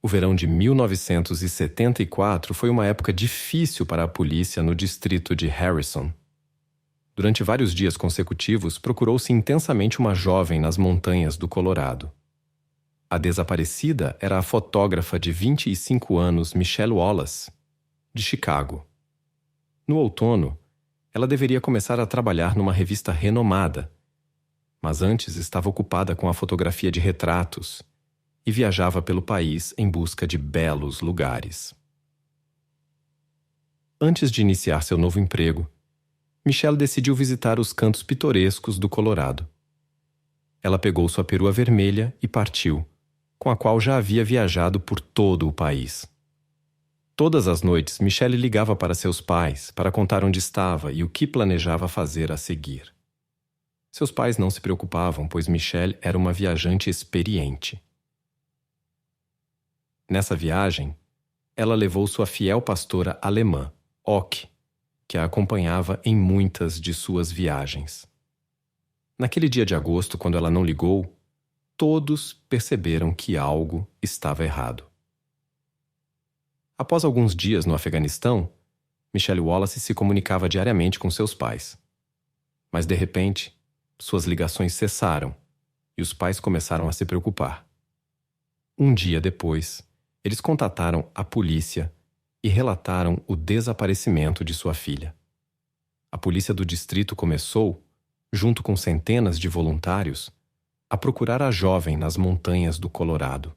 O verão de 1974 foi uma época difícil para a polícia no distrito de Harrison. Durante vários dias consecutivos, procurou-se intensamente uma jovem nas montanhas do Colorado. A desaparecida era a fotógrafa de 25 anos Michelle Wallace, de Chicago. No outono, ela deveria começar a trabalhar numa revista renomada, mas antes estava ocupada com a fotografia de retratos e viajava pelo país em busca de belos lugares. Antes de iniciar seu novo emprego, Michelle decidiu visitar os cantos pitorescos do Colorado. Ela pegou sua perua vermelha e partiu, com a qual já havia viajado por todo o país. Todas as noites, Michelle ligava para seus pais para contar onde estava e o que planejava fazer a seguir. Seus pais não se preocupavam, pois Michelle era uma viajante experiente. Nessa viagem, ela levou sua fiel pastora alemã, Ok, que a acompanhava em muitas de suas viagens. Naquele dia de agosto, quando ela não ligou, todos perceberam que algo estava errado. Após alguns dias no Afeganistão, Michelle Wallace se comunicava diariamente com seus pais. Mas, de repente, suas ligações cessaram e os pais começaram a se preocupar. Um dia depois, eles contataram a polícia e relataram o desaparecimento de sua filha. A polícia do distrito começou, junto com centenas de voluntários, a procurar a jovem nas montanhas do Colorado.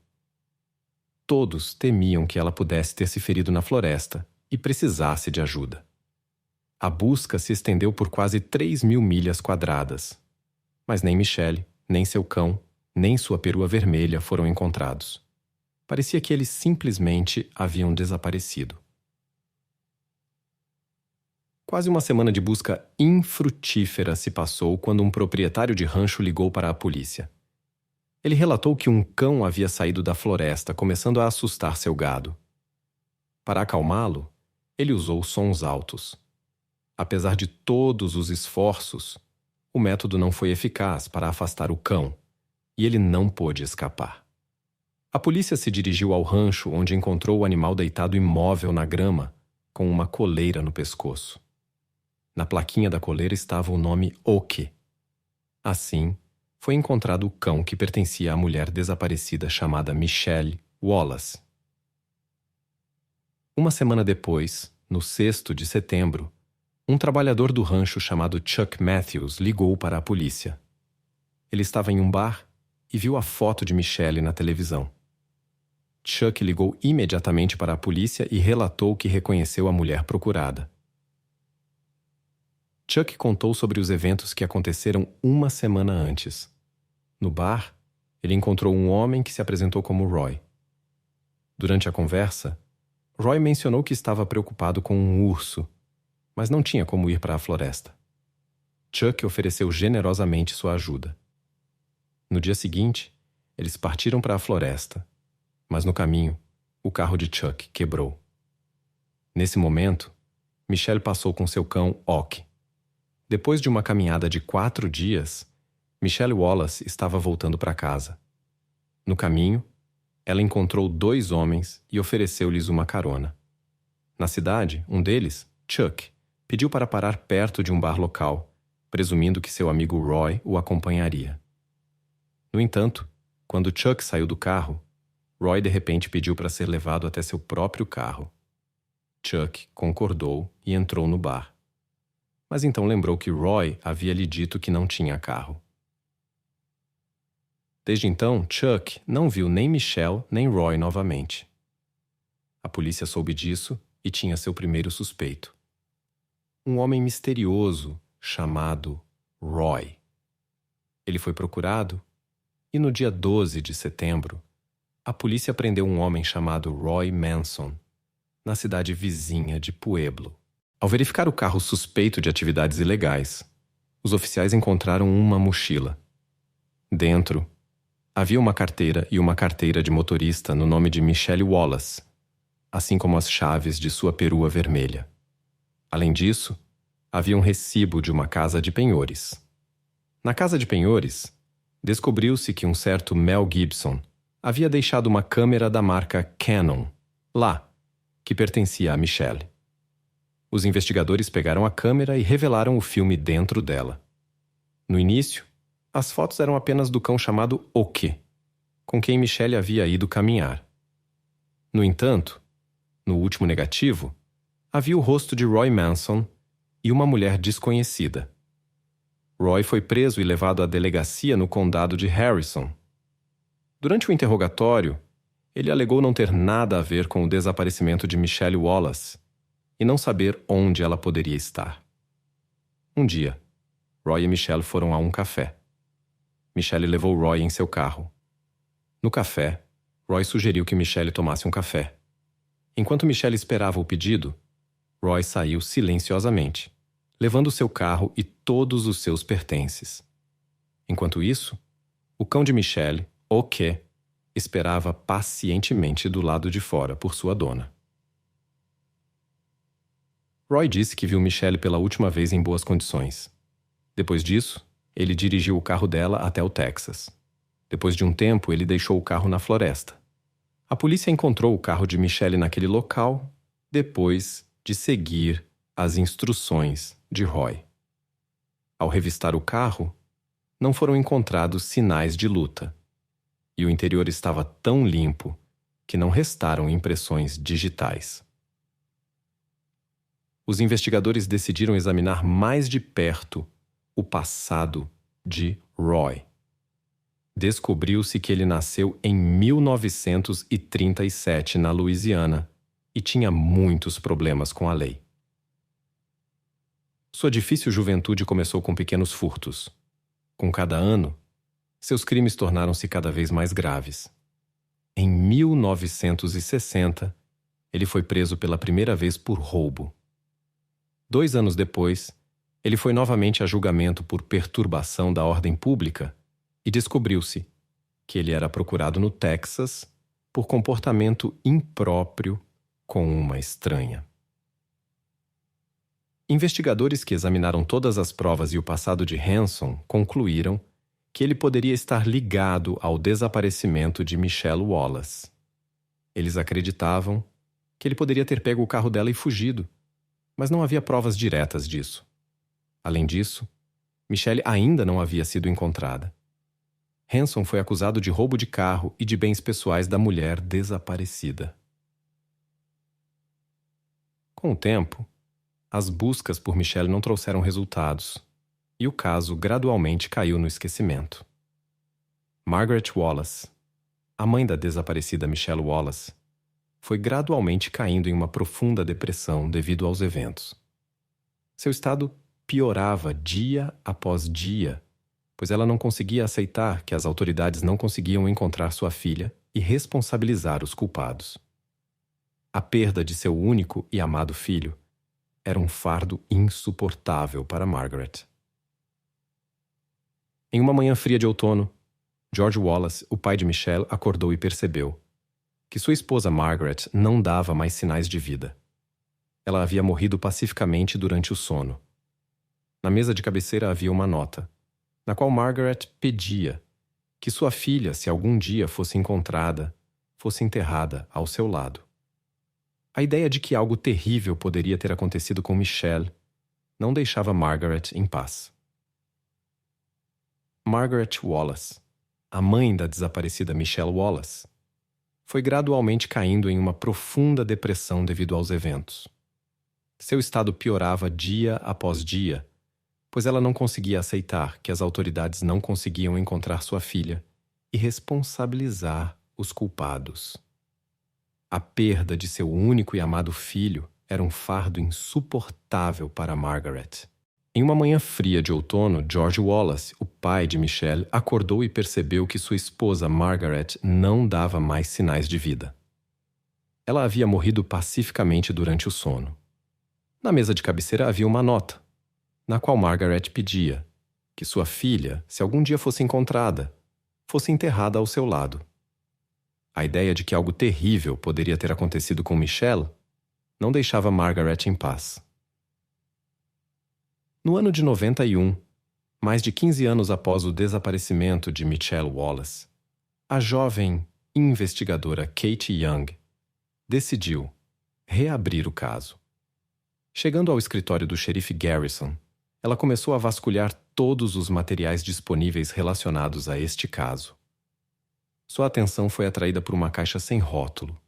Todos temiam que ela pudesse ter se ferido na floresta e precisasse de ajuda. A busca se estendeu por quase 3.000 milhas quadradas, mas nem Michelle, nem seu cão, nem sua perua vermelha foram encontrados. Parecia que eles simplesmente haviam desaparecido. Quase uma semana de busca infrutífera se passou quando um proprietário de rancho ligou para a polícia. Ele relatou que um cão havia saído da floresta, começando a assustar seu gado. Para acalmá-lo, ele usou sons altos. Apesar de todos os esforços, o método não foi eficaz para afastar o cão, e ele não pôde escapar. A polícia se dirigiu ao rancho, onde encontrou o animal deitado imóvel na grama, com uma coleira no pescoço. Na plaquinha da coleira estava o nome Oke. Assim, foi encontrado o cão que pertencia à mulher desaparecida chamada Michelle Wallace. Uma semana depois, no 6º de setembro, um trabalhador do rancho chamado Chuck Matthews ligou para a polícia. Ele estava em um bar e viu a foto de Michelle na televisão. Chuck ligou imediatamente para a polícia e relatou que reconheceu a mulher procurada. Chuck contou sobre os eventos que aconteceram uma semana antes. No bar, ele encontrou um homem que se apresentou como Roy. Durante a conversa, Roy mencionou que estava preocupado com um urso, mas não tinha como ir para a floresta. Chuck ofereceu generosamente sua ajuda. No dia seguinte, eles partiram para a floresta, mas no caminho, o carro de Chuck quebrou. Nesse momento, Michelle passou com seu cão Ok. Depois de uma caminhada de 4 dias, Michelle Wallace estava voltando para casa. No caminho, ela encontrou 2 homens e ofereceu-lhes uma carona. Na cidade, um deles, Chuck, pediu para parar perto de um bar local, presumindo que seu amigo Roy o acompanharia. No entanto, quando Chuck saiu do carro, Roy de repente pediu para ser levado até seu próprio carro. Chuck concordou e entrou no bar. Mas então lembrou que Roy havia lhe dito que não tinha carro. Desde então, Chuck não viu nem Michelle nem Roy novamente. A polícia soube disso e tinha seu primeiro suspeito. Um homem misterioso chamado Roy. Ele foi procurado e no dia 12 de setembro, a polícia prendeu um homem chamado Roy Manson, na cidade vizinha de Pueblo. Ao verificar o carro suspeito de atividades ilegais, os oficiais encontraram uma mochila. Dentro, havia uma carteira e uma carteira de motorista no nome de Michelle Wallace, assim como as chaves de sua perua vermelha. Além disso, havia um recibo de uma casa de penhores. Na casa de penhores, descobriu-se que um certo Mel Gibson, havia deixado uma câmera da marca Canon lá, que pertencia a Michelle. Os investigadores pegaram a câmera e revelaram o filme dentro dela. No início, as fotos eram apenas do cão chamado Oki, com quem Michelle havia ido caminhar. No entanto, no último negativo, havia o rosto de Roy Manson e uma mulher desconhecida. Roy foi preso e levado à delegacia no condado de Harrison. Durante o interrogatório, ele alegou não ter nada a ver com o desaparecimento de Michelle Wallace e não saber onde ela poderia estar. Um dia, Roy e Michelle foram a um café. Michelle levou Roy em seu carro. No café, Roy sugeriu que Michelle tomasse um café. Enquanto Michelle esperava o pedido, Roy saiu silenciosamente, levando seu carro e todos os seus pertences. Enquanto isso, o cão de Michelle, Oki, esperava pacientemente do lado de fora por sua dona. Roy disse que viu Michelle pela última vez em boas condições. Depois disso, ele dirigiu o carro dela até o Texas. Depois de um tempo, ele deixou o carro na floresta. A polícia encontrou o carro de Michelle naquele local, depois de seguir as instruções de Roy. Ao revistar o carro, não foram encontrados sinais de luta, e o interior estava tão limpo que não restaram impressões digitais. Os investigadores decidiram examinar mais de perto o passado de Roy. Descobriu-se que ele nasceu em 1937 na Louisiana e tinha muitos problemas com a lei. Sua difícil juventude começou com pequenos furtos. Com cada ano, seus crimes tornaram-se cada vez mais graves. Em 1960, ele foi preso pela primeira vez por roubo. 2 anos depois, ele foi novamente a julgamento por perturbação da ordem pública e descobriu-se que ele era procurado no Texas por comportamento impróprio com uma estranha. Investigadores que examinaram todas as provas e o passado de Hanson concluíram que ele poderia estar ligado ao desaparecimento de Michelle Wallace. Eles acreditavam que ele poderia ter pego o carro dela e fugido, mas não havia provas diretas disso. Além disso, Michelle ainda não havia sido encontrada. Hanson foi acusado de roubo de carro e de bens pessoais da mulher desaparecida. Com o tempo, as buscas por Michelle não trouxeram resultados, e o caso gradualmente caiu no esquecimento. Margaret Wallace, a mãe da desaparecida Michelle Wallace, foi gradualmente caindo em uma profunda depressão devido aos eventos. Seu estado piorava dia após dia, pois ela não conseguia aceitar que as autoridades não conseguiam encontrar sua filha e responsabilizar os culpados. A perda de seu único e amado filho era um fardo insuportável para Margaret. Em uma manhã fria de outono, George Wallace, o pai de Michelle, acordou e percebeu que sua esposa Margaret não dava mais sinais de vida. Ela havia morrido pacificamente durante o sono. Na mesa de cabeceira havia uma nota, na qual Margaret pedia que sua filha, se algum dia fosse encontrada, fosse enterrada ao seu lado. A ideia de que algo terrível poderia ter acontecido com Michelle não deixava Margaret em paz. Margaret Wallace, a mãe da desaparecida Michelle Wallace, foi gradualmente caindo em uma profunda depressão devido aos eventos. Seu estado piorava dia após dia, pois ela não conseguia aceitar que as autoridades não conseguiam encontrar sua filha e responsabilizar os culpados. A perda de seu único e amado filho era um fardo insuportável para Margaret. Em uma manhã fria de outono, George Wallace, o pai de Michelle, acordou e percebeu que sua esposa Margaret não dava mais sinais de vida. Ela havia morrido pacificamente durante o sono. Na mesa de cabeceira havia uma nota, na qual Margaret pedia que sua filha, se algum dia fosse encontrada, fosse enterrada ao seu lado. A ideia de que algo terrível poderia ter acontecido com Michelle não deixava Margaret em paz. No ano de 91, mais de 15 anos após o desaparecimento de Michelle Wallace, a jovem investigadora Kate Young decidiu reabrir o caso. Chegando ao escritório do xerife Garrison, ela começou a vasculhar todos os materiais disponíveis relacionados a este caso. Sua atenção foi atraída por uma caixa sem rótulo,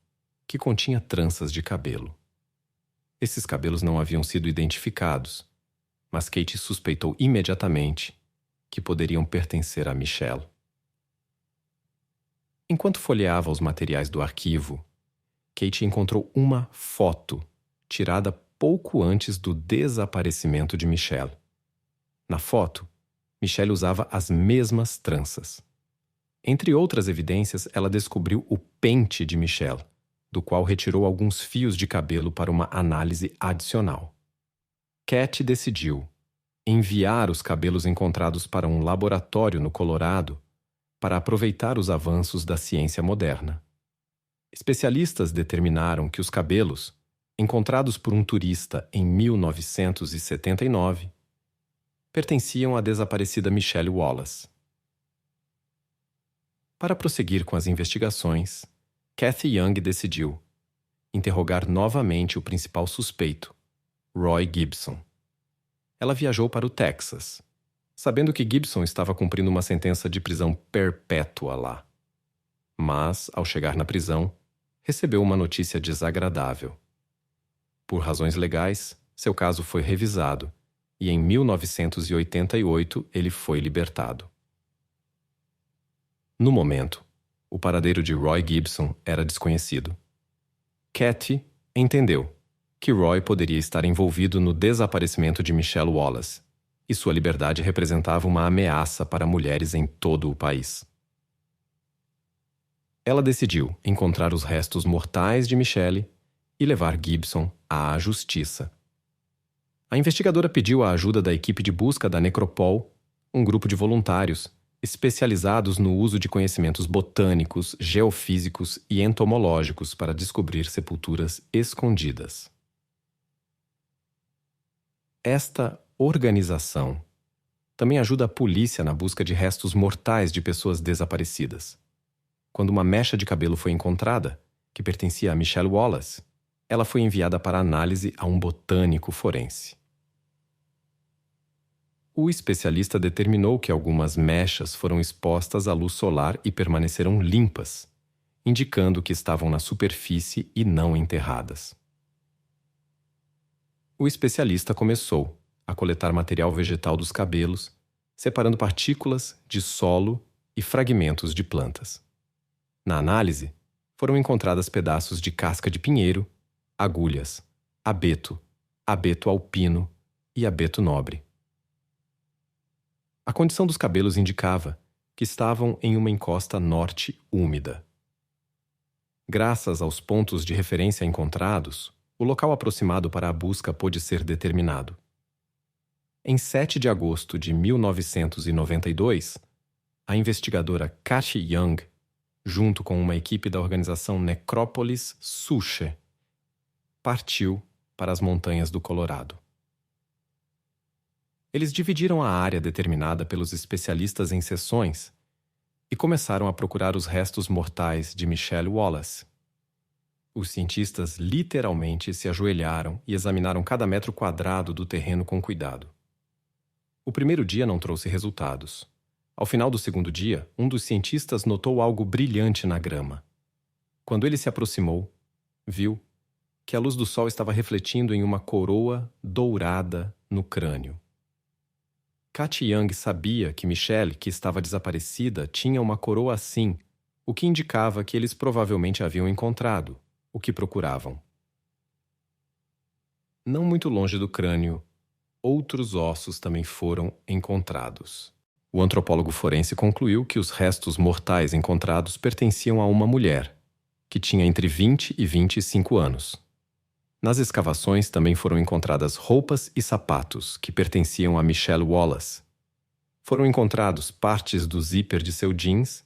que continha tranças de cabelo. Esses cabelos não haviam sido identificados, mas Kate suspeitou imediatamente que poderiam pertencer a Michelle. Enquanto folheava os materiais do arquivo, Kate encontrou uma foto tirada pouco antes do desaparecimento de Michelle. Na foto, Michelle usava as mesmas tranças. Entre outras evidências, ela descobriu o pente de Michelle, do qual retirou alguns fios de cabelo para uma análise adicional. Cat decidiu enviar os cabelos encontrados para um laboratório no Colorado para aproveitar os avanços da ciência moderna. Especialistas determinaram que os cabelos, encontrados por um turista em 1979, pertenciam à desaparecida Michelle Wallace. Para prosseguir com as investigações, Kathy Young decidiu interrogar novamente o principal suspeito, Roy Gibson. Ela viajou para o Texas, sabendo que Gibson estava cumprindo uma sentença de prisão perpétua lá. Mas, ao chegar na prisão, recebeu uma notícia desagradável. Por razões legais, seu caso foi revisado e em 1988 ele foi libertado. No momento, o paradeiro de Roy Gibson era desconhecido. Kathy entendeu que Roy poderia estar envolvido no desaparecimento de Michelle Wallace, e sua liberdade representava uma ameaça para mulheres em todo o país. Ela decidiu encontrar os restos mortais de Michelle e levar Gibson à justiça. A investigadora pediu a ajuda da equipe de busca da Necropol, um grupo de voluntários especializados no uso de conhecimentos botânicos, geofísicos e entomológicos para descobrir sepulturas escondidas. Esta organização também ajuda a polícia na busca de restos mortais de pessoas desaparecidas. Quando uma mecha de cabelo foi encontrada, que pertencia a Michelle Wallace, ela foi enviada para análise a um botânico forense. O especialista determinou que algumas mechas foram expostas à luz solar e permaneceram limpas, indicando que estavam na superfície e não enterradas. O especialista começou a coletar material vegetal dos cabelos, separando partículas de solo e fragmentos de plantas. Na análise, foram encontradas pedaços de casca de pinheiro, agulhas, abeto, abeto alpino e abeto nobre. A condição dos cabelos indicava que estavam em uma encosta norte úmida. Graças aos pontos de referência encontrados, o local aproximado para a busca pôde ser determinado. Em 7 de agosto de 1992, a investigadora Kathy Young, junto com uma equipe da organização Necrópolis Suche, partiu para as montanhas do Colorado. Eles dividiram a área determinada pelos especialistas em seções e começaram a procurar os restos mortais de Michelle Wallace. Os cientistas literalmente se ajoelharam e examinaram cada metro quadrado do terreno com cuidado. O primeiro dia não trouxe resultados. Ao final do segundo dia, um dos cientistas notou algo brilhante na grama. Quando ele se aproximou, viu que a luz do sol estava refletindo em uma coroa dourada no crânio. Kathy Young sabia que Michelle, que estava desaparecida, tinha uma coroa assim, o que indicava que eles provavelmente haviam encontrado o que procuravam. Não muito longe do crânio, outros ossos também foram encontrados. O antropólogo forense concluiu que os restos mortais encontrados pertenciam a uma mulher, que tinha entre 20 e 25 anos. Nas escavações também foram encontradas roupas e sapatos que pertenciam a Michelle Wallace. Foram encontrados partes do zíper de seu jeans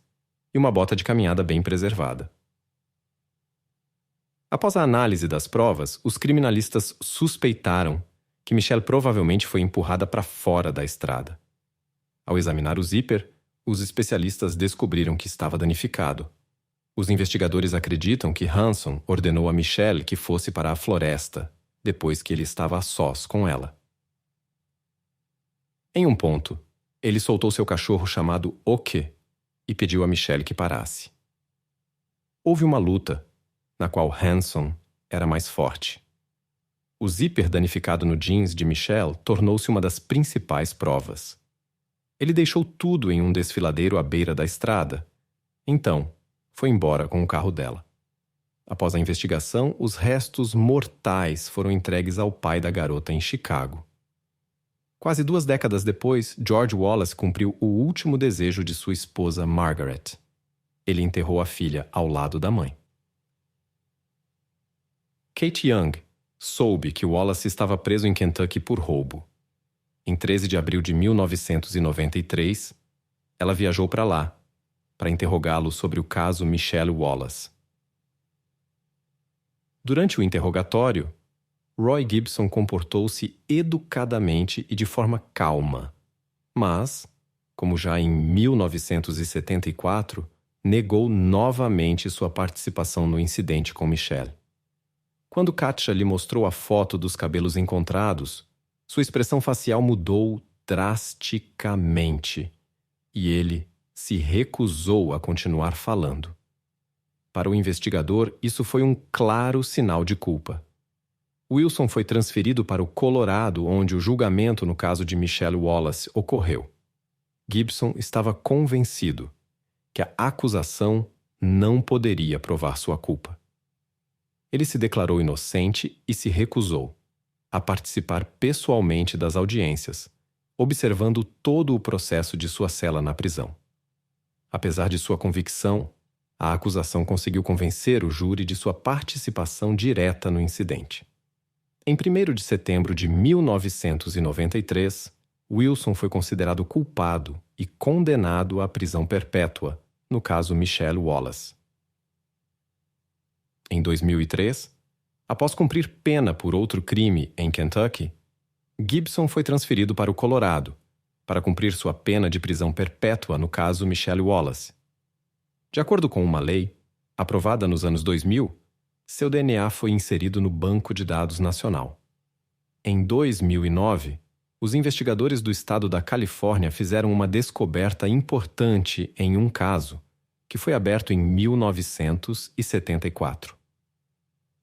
e uma bota de caminhada bem preservada. Após a análise das provas, os criminalistas suspeitaram que Michelle provavelmente foi empurrada para fora da estrada. Ao examinar o zíper, os especialistas descobriram que estava danificado. Os investigadores acreditam que Hanson ordenou a Michelle que fosse para a floresta, depois que ele estava a sós com ela. Em um ponto, ele soltou seu cachorro chamado Oke e pediu a Michelle que parasse. Houve uma luta, na qual Hanson era mais forte. O zíper danificado no jeans de Michelle tornou-se uma das principais provas. Ele deixou tudo em um desfiladeiro à beira da estrada. Então, foi embora com o carro dela. Após a investigação, os restos mortais foram entregues ao pai da garota em Chicago. Quase 2 décadas depois, George Wallace cumpriu o último desejo de sua esposa Margaret. Ele enterrou a filha ao lado da mãe. Kate Young soube que Wallace estava preso em Kentucky por roubo. Em 13 de abril de 1993, ela viajou para lá, para interrogá-lo sobre o caso Michelle Wallace. Durante o interrogatório, Roy Gibson comportou-se educadamente e de forma calma, mas, como já em 1974, negou novamente sua participação no incidente com Michelle. Quando Katja lhe mostrou a foto dos cabelos encontrados, sua expressão facial mudou drasticamente e ele se recusou a continuar falando. Para o investigador, isso foi um claro sinal de culpa. Wilson foi transferido para o Colorado, onde o julgamento no caso de Michelle Wallace ocorreu. Gibson estava convencido que a acusação não poderia provar sua culpa. Ele se declarou inocente e se recusou a participar pessoalmente das audiências, observando todo o processo de sua cela na prisão. Apesar de sua convicção, a acusação conseguiu convencer o júri de sua participação direta no incidente. Em 1º de setembro de 1993, Wilson foi considerado culpado e condenado à prisão perpétua, no caso Michelle Wallace. Em 2003, após cumprir pena por outro crime em Kentucky, Gibson foi transferido para o Colorado, para cumprir sua pena de prisão perpétua no caso Michelle Wallace. De acordo com uma lei, aprovada nos anos 2000, seu DNA foi inserido no Banco de Dados Nacional. Em 2009, os investigadores do estado da Califórnia fizeram uma descoberta importante em um caso, que foi aberto em 1974.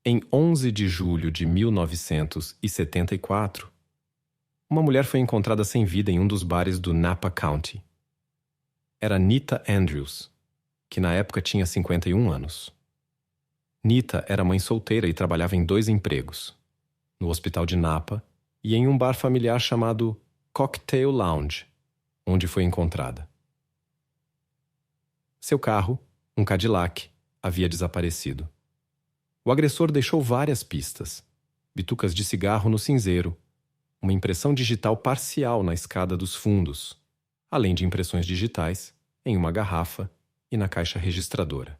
Em 11 de julho de 1974, uma mulher foi encontrada sem vida em um dos bares do Napa County. Era Nita Andrews, que na época tinha 51 anos. Nita era mãe solteira e trabalhava em 2 empregos, no hospital de Napa e em um bar familiar chamado Cocktail Lounge, onde foi encontrada. Seu carro, um Cadillac, havia desaparecido. O agressor deixou várias pistas: bitucas de cigarro no cinzeiro, uma impressão digital parcial na escada dos fundos, além de impressões digitais em uma garrafa e na caixa registradora.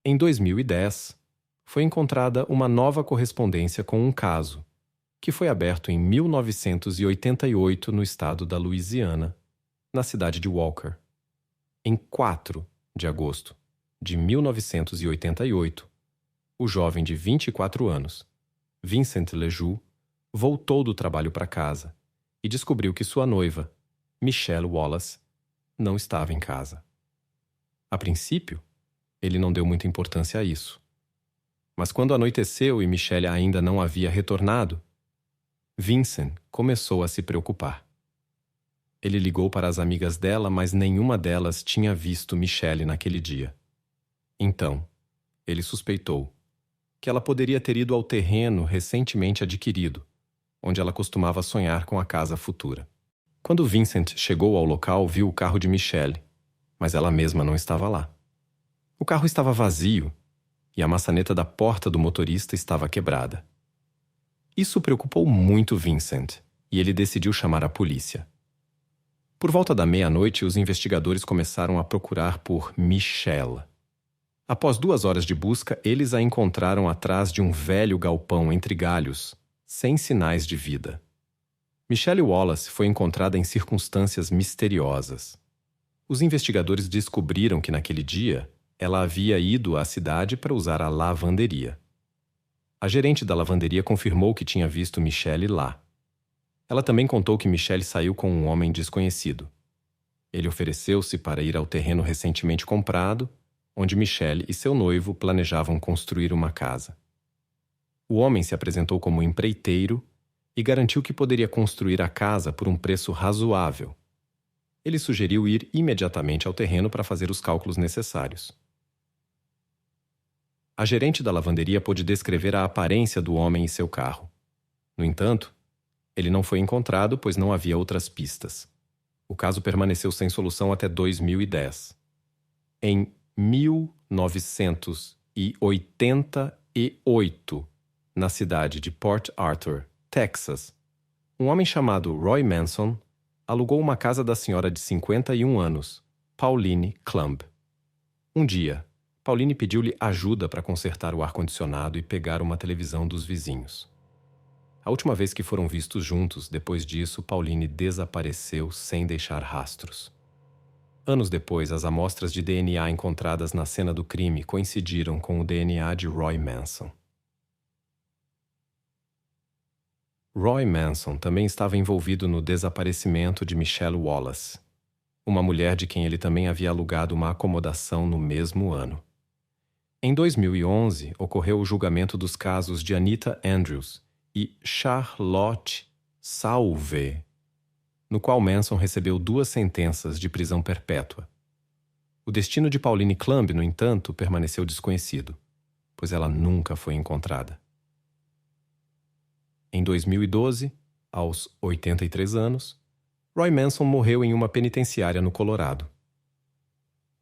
Em 2010, foi encontrada uma nova correspondência com um caso, que foi aberto em 1988 no estado da Louisiana, na cidade de Walker. Em 4 de agosto de 1988, o jovem de 24 anos, Vincent Lejoux, voltou do trabalho para casa e descobriu que sua noiva, Michelle Wallace, não estava em casa. A princípio, ele não deu muita importância a isso. Mas quando anoiteceu e Michelle ainda não havia retornado, Vincent começou a se preocupar. Ele ligou para as amigas dela, mas nenhuma delas tinha visto Michelle naquele dia. Então, ele suspeitou que ela poderia ter ido ao terreno recentemente adquirido, onde ela costumava sonhar com a casa futura. Quando Vincent chegou ao local, viu o carro de Michelle, mas ela mesma não estava lá. O carro estava vazio e a maçaneta da porta do motorista estava quebrada. Isso preocupou muito Vincent e ele decidiu chamar a polícia. Por volta da meia-noite, os investigadores começaram a procurar por Michelle. Após 2 horas de busca, eles a encontraram atrás de um velho galpão entre galhos, sem sinais de vida. Michelle Wallace foi encontrada em circunstâncias misteriosas. Os investigadores descobriram que naquele dia ela havia ido à cidade para usar a lavanderia. A gerente da lavanderia confirmou que tinha visto Michelle lá. Ela também contou que Michelle saiu com um homem desconhecido. Ele ofereceu-se para ir ao terreno recentemente comprado, onde Michelle e seu noivo planejavam construir uma casa. O homem se apresentou como empreiteiro e garantiu que poderia construir a casa por um preço razoável. Ele sugeriu ir imediatamente ao terreno para fazer os cálculos necessários. A gerente da lavanderia pôde descrever a aparência do homem e seu carro. No entanto, ele não foi encontrado, pois não havia outras pistas. O caso permaneceu sem solução até 2010. Em 1988, na cidade de Port Arthur, Texas, um homem chamado Roy Manson alugou uma casa da senhora de 51 anos, Pauline Clumb. Um dia, Pauline pediu-lhe ajuda para consertar o ar-condicionado e pegar uma televisão dos vizinhos. A última vez que foram vistos juntos, depois disso, Pauline desapareceu sem deixar rastros. Anos depois, as amostras de DNA encontradas na cena do crime coincidiram com o DNA de Roy Manson. Roy Manson também estava envolvido no desaparecimento de Michelle Wallace, uma mulher de quem ele também havia alugado uma acomodação no mesmo ano. Em 2011, ocorreu o julgamento dos casos de Anita Andrews e Charlotte Salve, no qual Manson recebeu 2 sentenças de prisão perpétua. O destino de Pauline Clumb, no entanto, permaneceu desconhecido, pois ela nunca foi encontrada. Em 2012, aos 83 anos, Roy Manson morreu em uma penitenciária no Colorado.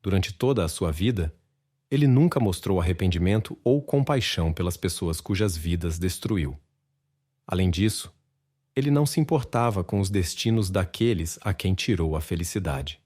Durante toda a sua vida, ele nunca mostrou arrependimento ou compaixão pelas pessoas cujas vidas destruiu. Além disso, ele não se importava com os destinos daqueles a quem tirou a felicidade.